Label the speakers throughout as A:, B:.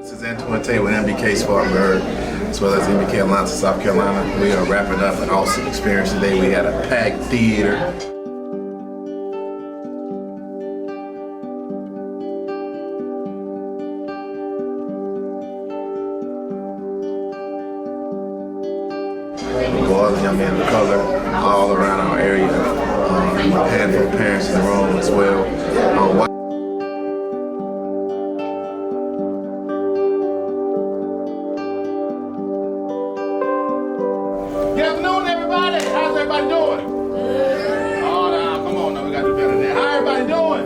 A: This is Antoine with MBK-Spartanburg, as well as MBK Alliance of South Carolina. We are wrapping up an awesome experience today. We had a packed theater. Boys and young men of color all around our area. A handful of parents in the room as well.
B: Good afternoon, everybody. How's everybody doing? Oh, no, come on, now we gotta do better than that. How everybody doing?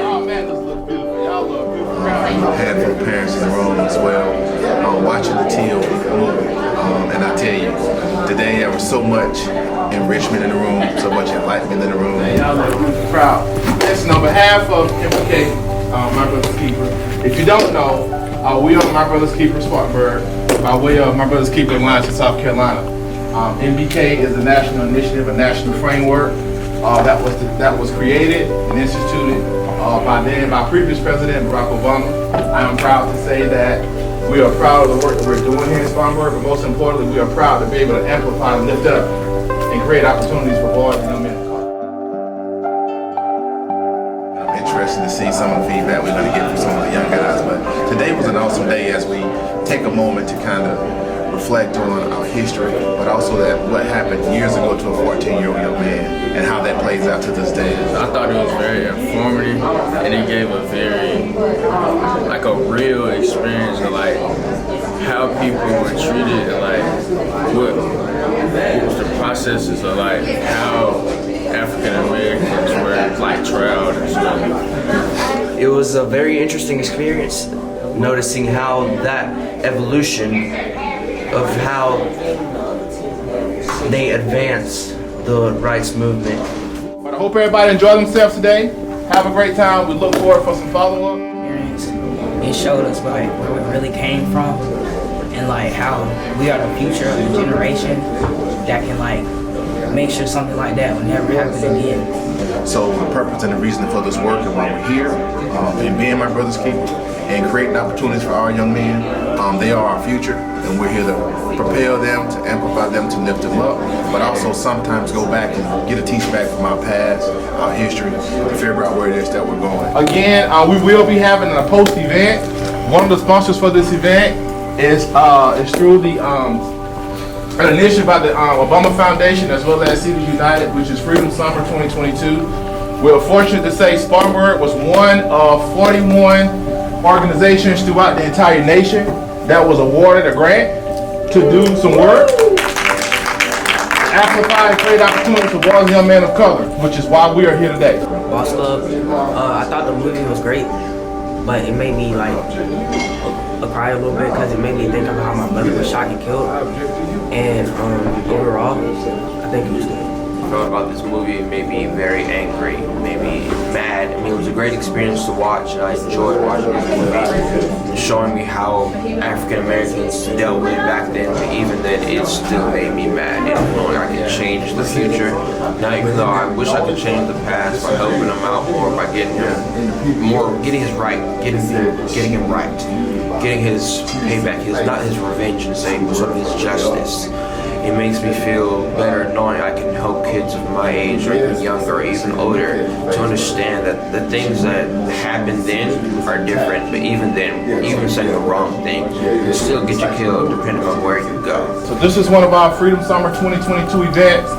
B: Oh man, this looks beautiful. Y'all look beautiful.
A: A handful of parents in the room as well, watching the teal movie. And I tell you, today there was so much enrichment in the room, so much enlightenment in the room.
B: Y'all look really proud. Listen, on behalf of MBK, My Brother's Keeper, if you don't know, we are My Brother's Keeper Spartanburg by way of My Brother's Keeper Alliance in South Carolina. MBK is a national initiative, a national framework that was created and instituted by previous President Barack Obama. I am proud to say that we are proud of the work that we're doing here in Spartanburg, but most importantly, we are proud to be able to amplify and lift up and create opportunities for boys and young men of color. I'm interested to see some of the feedback we're going to get from some of the young guys, but today was an awesome day as we take a moment to kind of reflect on our history, but also that what happened years ago to a 14-year-old young man and how that plays out to this day.
C: I thought it was very informative, and it gave a very, like a real experience of like how people were treated and like what was the processes of like how African Americans were like trialed and stuff.
D: It was a very interesting experience, noticing how that evolution of how they advance the rights movement.
B: But I hope everybody enjoyed themselves today. Have a great time. We look forward for some follow-up.
E: It showed us like where we really came from and like how we are the future of the generation that can like make sure something like that will never happen again.
A: So the purpose and the reason for this work and why we're here and being My Brother's Keeper and creating opportunities for our young men, they are our future, and we're here to propel them, to amplify them, to lift them up, but also sometimes go back and get a teach back from our past, our history, to figure out where it is that we're going. Again, we will be having a post event. One of the sponsors for this event is through the an initiative by the Obama Foundation as well as Cities United, which is Freedom Summer 2022. We're fortunate to say Spartanburg was one of 41 organizations throughout the entire nation that was awarded a grant to do some work, amplify and create opportunities for boys and young men of color, which is why we are here today.
D: Boss Club, I thought the movie was great, but it made me like cry a little bit because it made me think about how my brother was shot and killed. And overall, I think it was good.
F: I thought about this movie, it made me very angry, made me mad. I mean, it was a great experience to watch, and I enjoyed watching this movie, showing me how African Americans dealt with it back then, but even then it still made me mad. And knowing I could change the future, now even though I wish I could change the past by helping him out more, by getting him getting his right, getting him right, getting his payback, not his revenge and saying, but sort of his justice. It makes me feel better knowing I can help kids of my age or even younger or even older to understand that the things that happened then are different, but even then, even saying the wrong thing can still get you killed depending on where you go.
B: So this is one of our Freedom Summer 2022 events,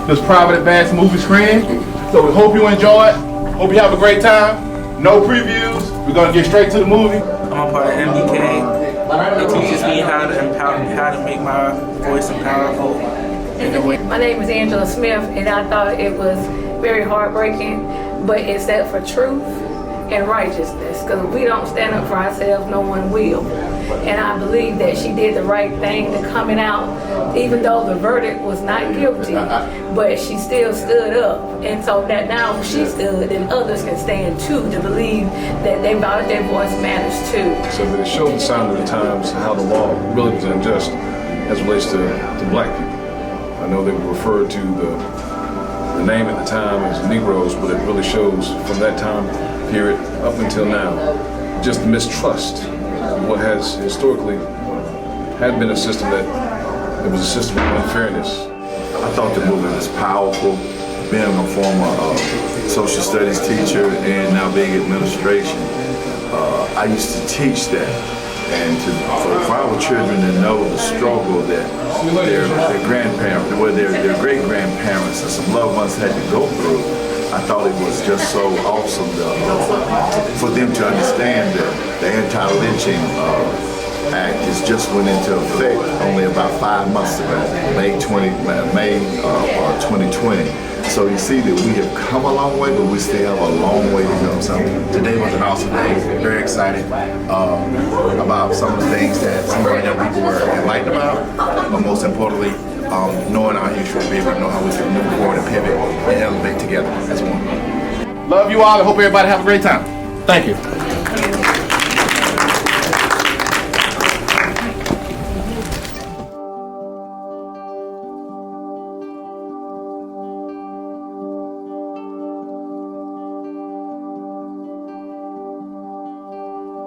B: this private advanced movie screening. So we hope you enjoy it, hope you have a great time. No previews, we're gonna get straight to the movie.
G: I'm a part of MBK. It teaches me how to make my voice powerful in a way.
H: My name is Angela Smith, and I thought it was very heartbreaking, but it stood for truth and righteousness, because if we don't stand up for ourselves, no one will. And I believe that she did the right thing to coming out, even though the verdict was not guilty, but she still stood up. And so that now she stood, and others can stand too, to believe that their voice matters too.
I: So it showed the sign of the times, how the law really was unjust as it relates to black people. I know they would refer to the name at the time as Negroes, but it really shows from that time period up until now just the mistrust of what has historically had been a system that it was a system of unfairness.
J: I thought the movie was powerful. Being a former social studies teacher and now being administration, I used to teach that. And for our children to know the struggle that their grandparents, their great-grandparents and some loved ones had to go through, I thought it was just so awesome for them to understand that the anti-lynching Act has just went into effect only about 5 months ago, May 2020. So you see that we have come a long way, but we still have a long way to go. So
A: Today was an awesome day. Very excited about some of the things that some of our young people were enlightened about, but most importantly, knowing our history, being able to know how we can move forward and pivot and elevate together as one.
B: Love you all. I hope everybody have a great time. Thank you.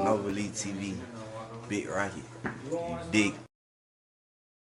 K: Nova Elite TV, Big Rocket, you dig?